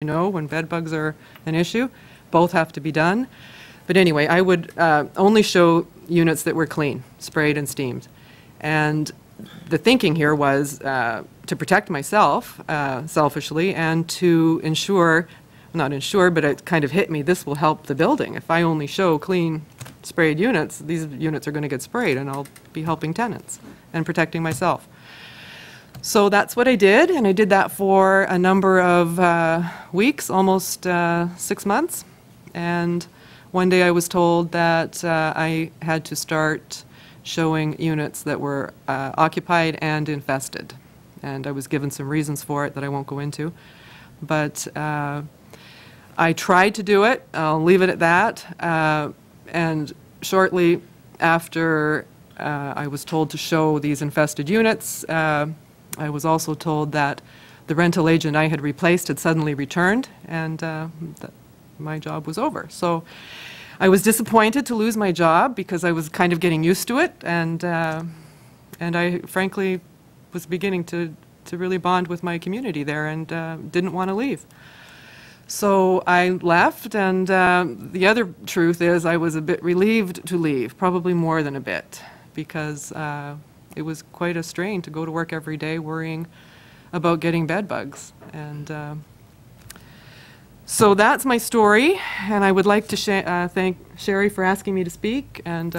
when bed bugs are an issue. Both have to be done. But anyway, I would only show units that were clean, sprayed and steamed. And the thinking here was to protect myself, selfishly, and to ensure, not ensure, but it kind of hit me, this will help the building. If I only show clean, sprayed units, these units are going to get sprayed, and I'll be helping tenants and protecting myself. So that's what I did, and I did that for a number of weeks, almost 6 months. And one day I was told that I had to start showing units that were occupied and infested. And I was given some reasons for it that I won't go into. But I tried to do it. I'll leave it at that. And shortly after I was told to show these infested units, I was also told that the rental agent I had replaced had suddenly returned, and that my job was over. So I was disappointed to lose my job because I was kind of getting used to it, and I frankly was beginning to really bond with my community there, and didn't want to leave. So I left, and the other truth is I was a bit relieved to leave, probably more than a bit, because it was quite a strain to go to work every day worrying about getting bed bugs. And so that's my story, and I would like to thank Cheri for asking me to speak, and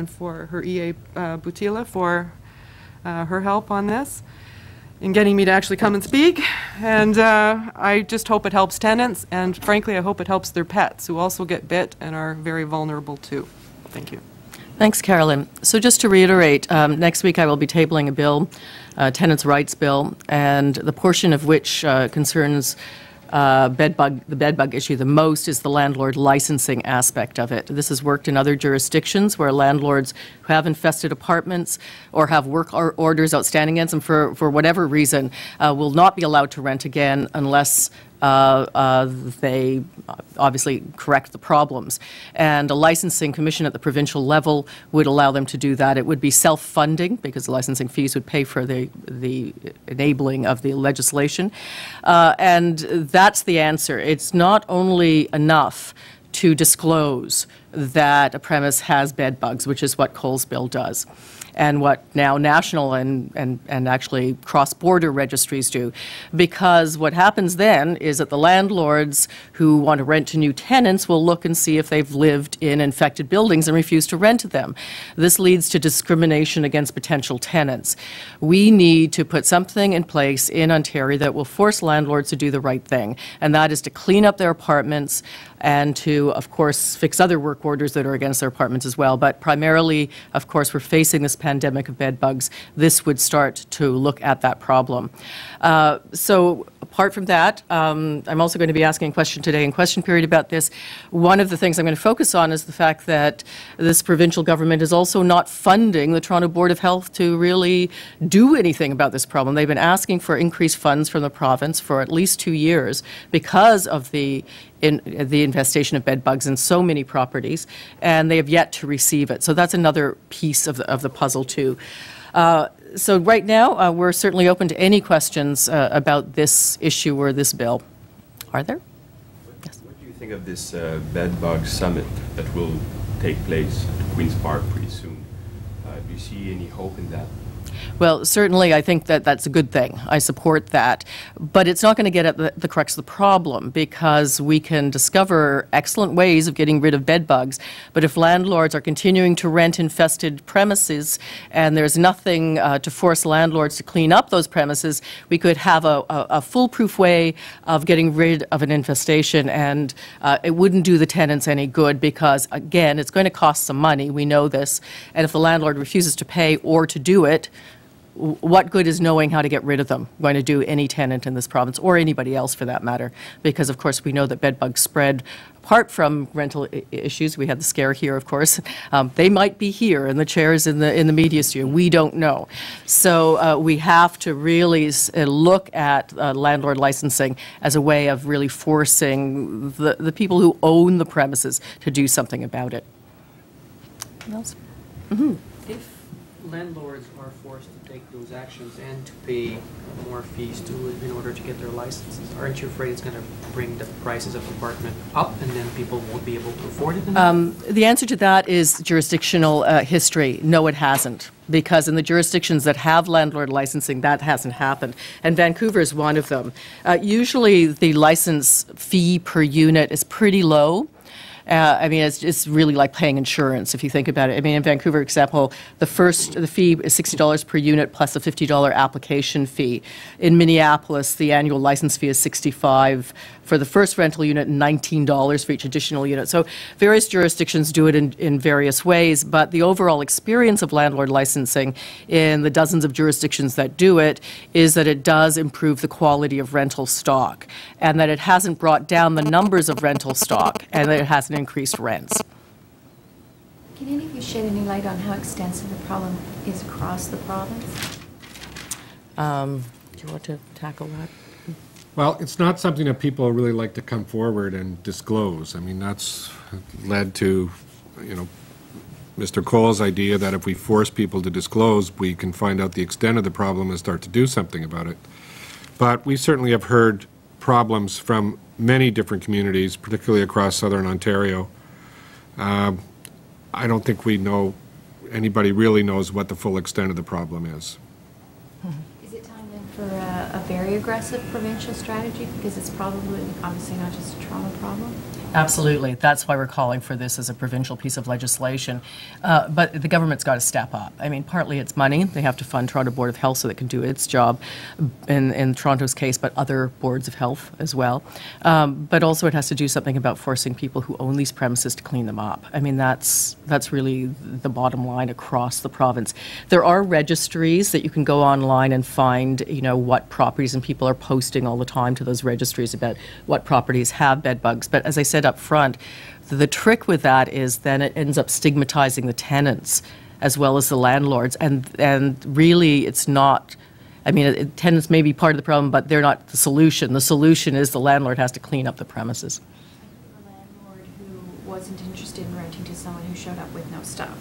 for her EA Butila for her help on this in getting me to actually come and speak. And I just hope it helps tenants, and frankly I hope it helps their pets, who also get bit and are very vulnerable too. Thank you. Thanks, Carolyn. So just to reiterate, next week I will be tabling a bill, tenants' rights bill, and the portion of which concerns the bedbug issue the most is the landlord licensing aspect of it. This has worked in other jurisdictions where landlords who have infested apartments or have work orders outstanding against them for whatever reason will not be allowed to rent again unless they obviously correct the problems. And a licensing commission at the provincial level would allow them to do that. It would be self-funding because the licensing fees would pay for the enabling of the legislation. And that's the answer. It's not only enough to disclose that a premise has bed bugs, which is what Cole's bill does, and what now national and actually cross-border registries do. Because what happens then is that the landlords who want to rent to new tenants will look and see if they've lived in infected buildings and refuse to rent to them. This leads to discrimination against potential tenants. We need to put something in place in Ontario that will force landlords to do the right thing, and that is to clean up their apartments and to, of course, fix other work orders that are against their apartments as well. But primarily, of course, we're facing this pandemic of bed bugs. This would start to look at that problem. So apart from that, I'm also going to be asking a question today in question period about this. One of the things I'm going to focus on is the fact that this provincial government is also not funding the Toronto Board of Health to really do anything about this problem. They've been asking for increased funds from the province for at least 2 years because of the infestation of bed bugs in so many properties, and they have yet to receive it. So that's another piece of the puzzle too. So right now, we're certainly open to any questions about this issue or this bill. Are there? Yes. What do you think of this BedBug Summit that will take place at Queen's Park pretty soon? Do you see any hope in that? Well, certainly I think that that's a good thing. I support that. But it's not going to get at the crux of the problem, because we can discover excellent ways of getting rid of bed bugs. But if landlords are continuing to rent infested premises and there's nothing to force landlords to clean up those premises, we could have a foolproof way of getting rid of an infestation, and it wouldn't do the tenants any good because, again, it's going to cost some money. We know this. And if the landlord refuses to pay or to do it, what good is knowing how to get rid of them going to do any tenant in this province, or anybody else for that matter? Because, of course, we know that bed bugs spread apart from rental issues. We had the scare here, of course. They might be here in the chairs in the media studio. We don't know. So we have to really look at landlord licensing as a way of really forcing the people who own the premises to do something about it. Anything else? Mm-hmm. landlords are forced to take those actions and to pay more fees in order to get their licenses, aren't you afraid it's going to bring the prices of apartment up and then people won't be able to afford it anymore? The answer to that is jurisdictional history. No, it hasn't, because in the jurisdictions that have landlord licensing, that hasn't happened. And Vancouver is one of them. Usually the license fee per unit is pretty low. I mean, it's really like paying insurance, if you think about it. I mean, in Vancouver, example, the fee is $60 per unit plus a $50 application fee. In Minneapolis, the annual license fee is $65 for the first rental unit and $19 for each additional unit. So various jurisdictions do it in various ways, but the overall experience of landlord licensing in the dozens of jurisdictions that do it is that it does improve the quality of rental stock, and that it hasn't brought down the numbers of rental stock, and that it hasn't increased rents. Can any of you shed any light on how extensive the problem is across the province? Do you want to tackle that? Well, it's not something that people really like to come forward and disclose. I mean, that's led to, Mr. Cole's idea that if we force people to disclose, we can find out the extent of the problem and start to do something about it. But we certainly have heard problems from many different communities, particularly across southern Ontario. I don't think anybody really knows what the full extent of the problem is. Is it time then for a very aggressive provincial strategy? Because it's probably, obviously, not just a Toronto problem. Absolutely. That's why we're calling for this as a provincial piece of legislation. But the government's got to step up. I mean, partly it's money. They have to fund Toronto Board of Health so that it can do its job in Toronto's case, but other boards of health as well. But also it has to do something about forcing people who own these premises to clean them up. I mean, that's really the bottom line across the province. There are registries that you can go online and find, what properties, and people are posting all the time to those registries about what properties have bed bugs. But as I said up front, the trick with that is then it ends up stigmatizing the tenants as well as the landlords, and really it's not. I mean, tenants may be part of the problem, but they're not the solution. The solution is the landlord has to clean up the premises. A landlord who wasn't interested in renting to someone who showed up with no stuff.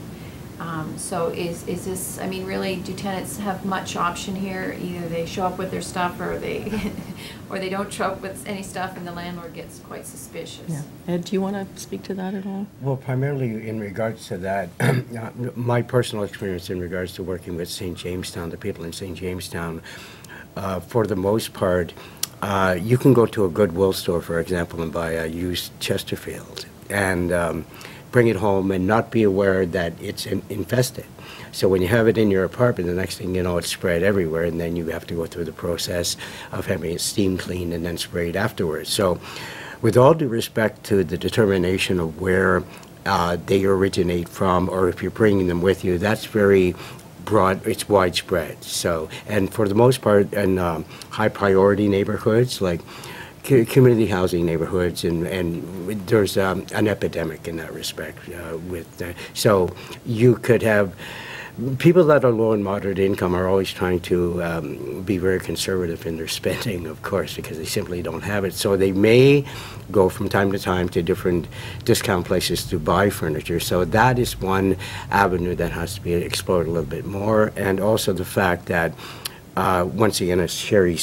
So is this, I mean, really, do tenants have much option here? Either they show up with their stuff or they or they don't show up with any stuff, and the landlord gets quite suspicious. Yeah. Ed, do you want to speak to that at all? Well, primarily in regards to that, my personal experience in regards to working with St. Jamestown, the people in St. Jamestown, for the most part, you can go to a Goodwill store, for example, and buy a used Chesterfield and bring it home and not be aware that it's infested. So when you have it in your apartment, the next thing you know, it's spread everywhere, and then you have to go through the process of having it steam cleaned and then sprayed afterwards. So with all due respect to the determination of where they originate from, or if you're bringing them with you, that's very broad, it's widespread. So, and for the most part, in high priority neighborhoods, like community housing neighborhoods, and there's an epidemic in that respect. So you could have people that are low and moderate income are always trying to be very conservative in their spending, of course, because they simply don't have it. So they may go from time to time to different discount places to buy furniture. So that is one avenue that has to be explored a little bit more. And also the fact that once again, as Cheri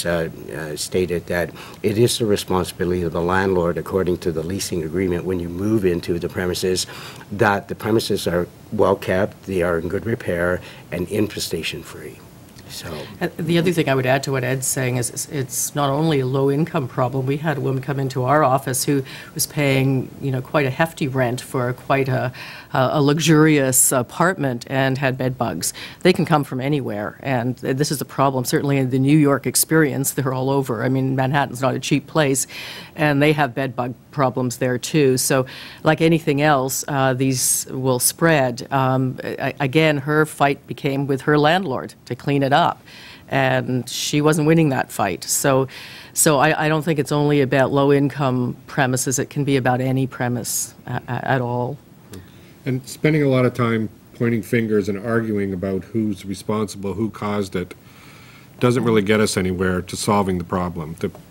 stated, that it is the responsibility of the landlord, according to the leasing agreement, when you move into the premises, that the premises are well kept, they are in good repair, and infestation free. So the other thing I would add to what Ed's saying is it's not only a low-income problem. We had a woman come into our office who was paying, quite a hefty rent for quite a luxurious apartment and had bed bugs. They can come from anywhere, and this is a problem. Certainly in the New York experience, they're all over. I mean, Manhattan's not a cheap place, and they have bed bug problems there too. So like anything else, these will spread. Again, her fight became with her landlord to clean it up. And she wasn't winning that fight. So I don't think it's only about low-income premises. It can be about any premise at all. And spending a lot of time pointing fingers and arguing about who's responsible, who caused it, doesn't really get us anywhere to solving the problem.